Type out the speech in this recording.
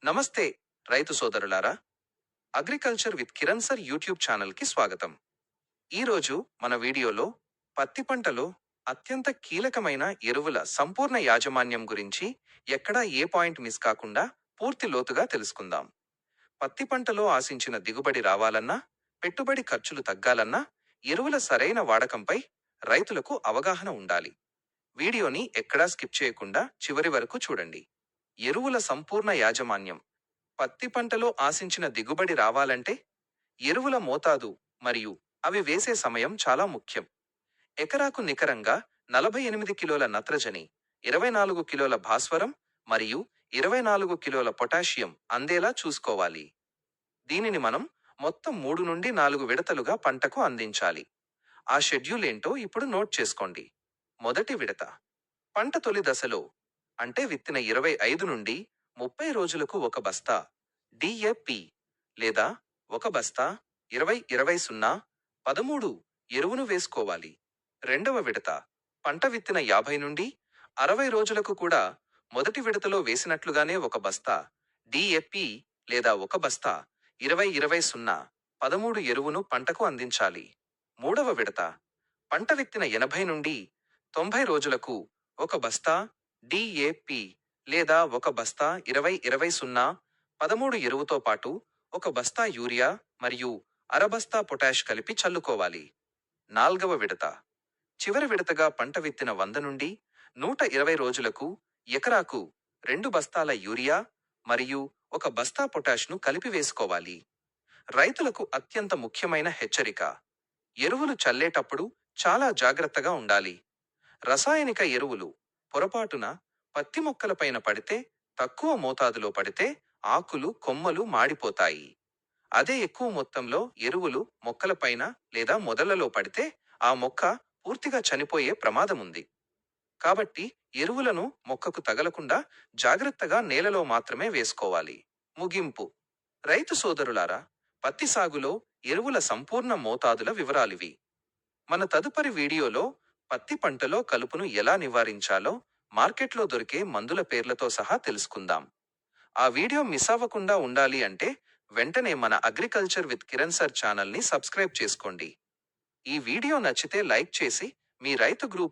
నమస్తే రైతు సోదరులారా. Agriculture with Kiran sir YouTube ఛానల్కి స్వాగతం. ఈరోజు మన వీడియోలో పత్తి పంటలో అత్యంత కీలకమైన ఎరువుల సంపూర్ణ యాజమాన్యం గురించి ఎక్కడా ఏ పాయింట్ మిస్ కాకుండా పూర్తి లోతుగా తెలుసుకుందాం. పత్తి పంటలో ఆశించిన దిగుబడి రావాలన్నా, పెట్టుబడి ఖర్చులు తగ్గాలన్నా ఎరువుల సరైన వాడకంపై రైతులకు అవగాహన ఉండాలి. వీడియోని ఎక్కడా స్కిప్ చేయకుండా చివరి వరకు చూడండి. ఎరువుల సంపూర్ణ యాజమాన్యం. పత్తి పంటలో ఆశించిన దిగుబడి రావాలంటే ఎరువుల మోతాదు మరియు అవి వేసే సమయం చాలా ముఖ్యం. ఎకరాకు నికరంగా 48 కిలోల నత్రజని, 24 కిలోల భాస్వరం మరియు 24 కిలోల పొటాషియం అందేలా చూసుకోవాలి. దీనిని మనం మొత్తం 3 నుండి 4 విడతలుగా పంటకు అందించాలి. ఆ షెడ్యూల్ ఏంటో ఇప్పుడు నోట్ చేసుకోండి. మొదటి విడత. పంట తొలి దశలో అంటే విత్తిన 25 నుండి 30 రోజులకు ఒక బస్తా డిఏపి లేదా ఒక బస్తా 20-20-0-13 ఎరువును వేసుకోవాలి. రెండవ విడత. పంట విత్తిన 50 నుండి 60 రోజులకు కూడా మొదటి విడతలో వేసినట్లుగానే ఒక బస్తా డిఏపి లేదా ఒక బస్తా 20-20-0-13 ఎరువును పంటకు అందించాలి. మూడవ విడత. పంట విత్తిన 80 నుండి 90 రోజులకు ఒక బస్తా డిఏపి లేదా ఒక బస్తా 20-20-0-13 ఎరువుతో పాటు ఒక బస్తా యూరియా మరియు అరబస్తా పొటాష్ కలిపి చల్లుకోవాలి. నాల్గవ విడత. చివరి విడతగా పంట విత్తిన 100 నుండి 120 రోజులకు ఎకరాకు 2 బస్తాల యూరియా మరియు ఒక బస్తా పొటాష్ను కలిపి వేసుకోవాలి. రైతులకు అత్యంత ముఖ్యమైన హెచ్చరిక. ఎరువులు చల్లేటప్పుడు చాలా జాగ్రత్తగా ఉండాలి. రసాయనిక ఎరువులు పొరపాటున పత్తి మొక్కలపైన పడితే, తక్కువ మోతాదులో పడితే ఆకులు, కొమ్మలు మాడిపోతాయి. అదే ఎక్కువ మొత్తంలో ఎరువులు మొక్కలపైన లేదా మొదళ్లలో పడితే ఆ మొక్క పూర్తిగా చనిపోయే ప్రమాదముంది. కాబట్టి ఎరువులను మొక్కకు తగలకుండా జాగ్రత్తగా నేలలో మాత్రమే వేసుకోవాలి. ముగింపు. రైతు సోదరులారా, పత్తి సాగులో ఎరువుల సంపూర్ణ మోతాదుల వివరాలివి. మన తదుపరి వీడియోలో పత్తి పంటలో కలుపును ఎలా నివారించాలో మార్కెట్లో దొరికే మందుల పేర్లతో సహా తెలుసుకుందాం. ఆ వీడియో మిస్ అవ్వకుండా ఉండాలి అంటే వెంటనే మన అగ్రికల్చర్ విత్ కిరణ్ సర్ ఛానల్ని సబ్స్క్రైబ్ చేసుకోండి. ఈ వీడియో నచ్చితే లైక్ చేసి మీ రైతు గ్రూప్